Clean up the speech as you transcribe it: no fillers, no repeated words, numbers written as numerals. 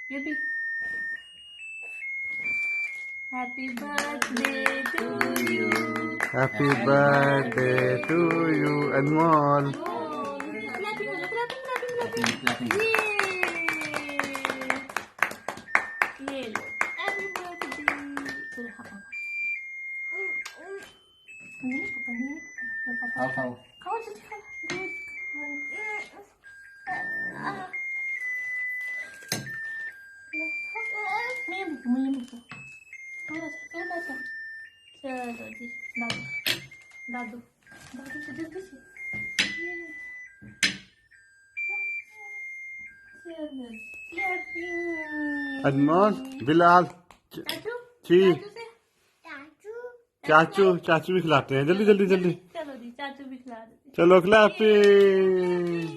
ये भी happy birthday to you Happy birthday to you, Anmol. Clapping ये लो हैप्पी बर्थडे चलो खाओ खाओ खाओ जल्दी खाओ मुझे थोड़ा सा चलो जी दादू दादू दादू से जल्दी से चलो क्लैपिंग Anmol, Bilal, चाचू जी चाचू से चाचू चाचू भी खिलाते हैं जल्दी जल्दी जल्दी चलो जी चाचू भी खिला देते चलो क्लैपिंग